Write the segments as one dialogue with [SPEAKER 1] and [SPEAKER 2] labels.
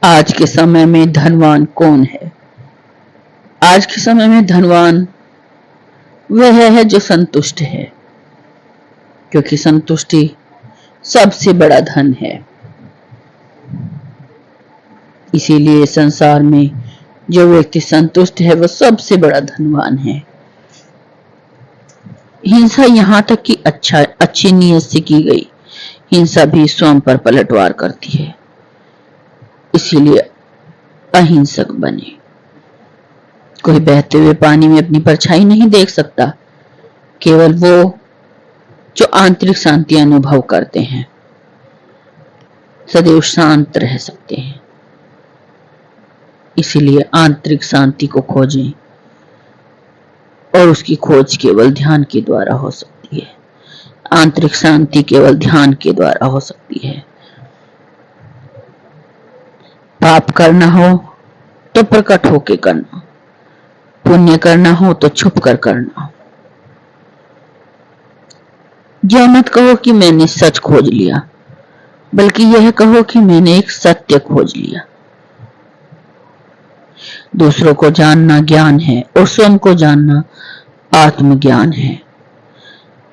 [SPEAKER 1] आज के समय में धनवान कौन है? आज के समय में धनवान वह है जो संतुष्ट है, क्योंकि संतुष्टि सबसे बड़ा धन है। इसीलिए संसार में जो व्यक्ति संतुष्ट है वह सबसे बड़ा धनवान है। हिंसा यहाँ तक कि अच्छी नीयत से की गई हिंसा भी स्वयं पर पलटवार करती है। इसीलिए अहिंसक बने। कोई बहते हुए पानी में अपनी परछाई नहीं देख सकता, केवल वो जो आंतरिक शांति अनुभव करते हैं सदैव शांत रह सकते हैं। इसीलिए आंतरिक शांति को खोजें, और उसकी खोज केवल ध्यान के द्वारा हो सकती है। आंतरिक शांति केवल ध्यान के द्वारा हो सकती है। पाप करना हो तो प्रकट होके करना, पुण्य करना हो तो छुप कर करना। यह मत कहो कि मैंने सच खोज लिया, बल्कि यह कहो कि मैंने एक सत्य खोज लिया। दूसरों को जानना ज्ञान है और स्वयं को जानना आत्मज्ञान है।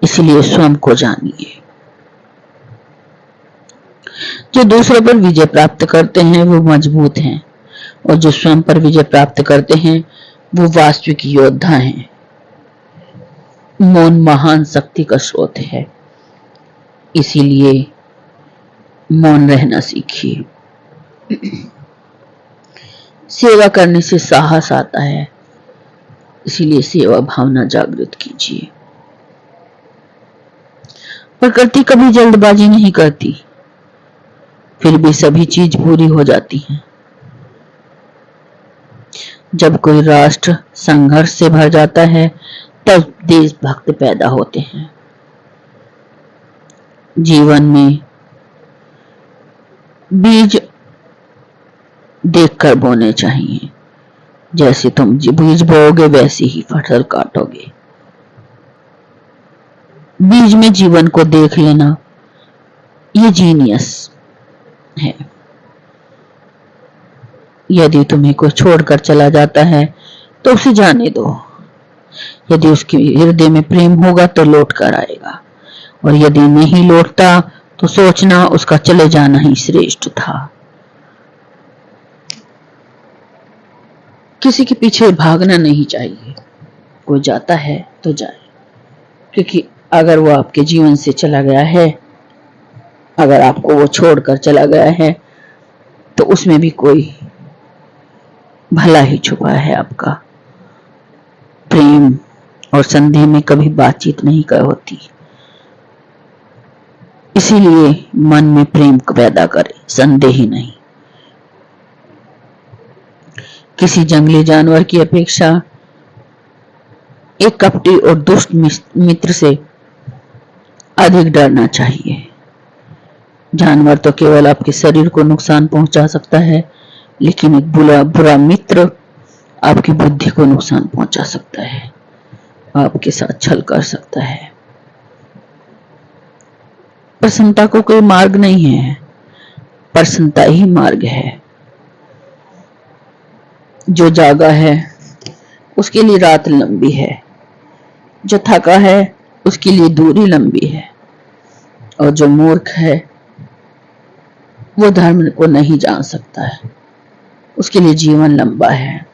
[SPEAKER 1] इसलिए स्वयं को जानिए। जो दूसरों पर विजय प्राप्त करते हैं वो मजबूत हैं, और जो स्वयं पर विजय प्राप्त करते हैं वो वास्तविक योद्धा हैं। मौन महान शक्ति का स्रोत है, इसीलिए मौन रहना सीखिए। सेवा करने से साहस आता है, इसीलिए सेवा भावना जागृत कीजिए। प्रकृति कभी जल्दबाजी नहीं करती, फिर भी सभी चीज पूरी हो जाती है। जब कोई राष्ट्र संघर्ष से भर जाता है तब देशभक्त पैदा होते हैं। जीवन में बीज देखकर बोने चाहिए। जैसे तुम बीज बोओगे वैसे ही फसल काटोगे। बीज में जीवन को देख लेना ये जीनियस है। यदि तुम्हें कोई छोड़कर चला जाता है तो उसे जाने दो। यदि उसके हृदय में प्रेम होगा तो लौट कर आएगा, और यदि नहीं लौटता तो सोचना उसका चले जाना ही श्रेष्ठ था। किसी के पीछे भागना नहीं चाहिए। कोई जाता है तो जाए, क्योंकि अगर वो आपके जीवन से चला गया है, अगर आपको वो छोड़कर चला गया है, तो उसमें भी कोई भला ही छुपा है आपका। प्रेम और संदेह में कभी बातचीत नहीं होती। इसीलिए मन में प्रेम पैदा करें, संदेह ही नहीं। किसी जंगली जानवर की अपेक्षा एक कपटी और दुष्ट मित्र से अधिक डरना चाहिए। जानवर तो केवल आपके शरीर को नुकसान पहुंचा सकता है, लेकिन एक बुरा मित्र आपकी बुद्धि को नुकसान पहुंचा सकता है, आपके साथ छल कर सकता है। प्रसन्नता को कोई मार्ग नहीं है, प्रसन्नता ही मार्ग है। जो जागा है उसके लिए रात लंबी है, जो थका है उसके लिए दूरी लंबी है, और जो मूर्ख है वो धर्म को नहीं जान सकता है, उसके लिए जीवन लंबा है।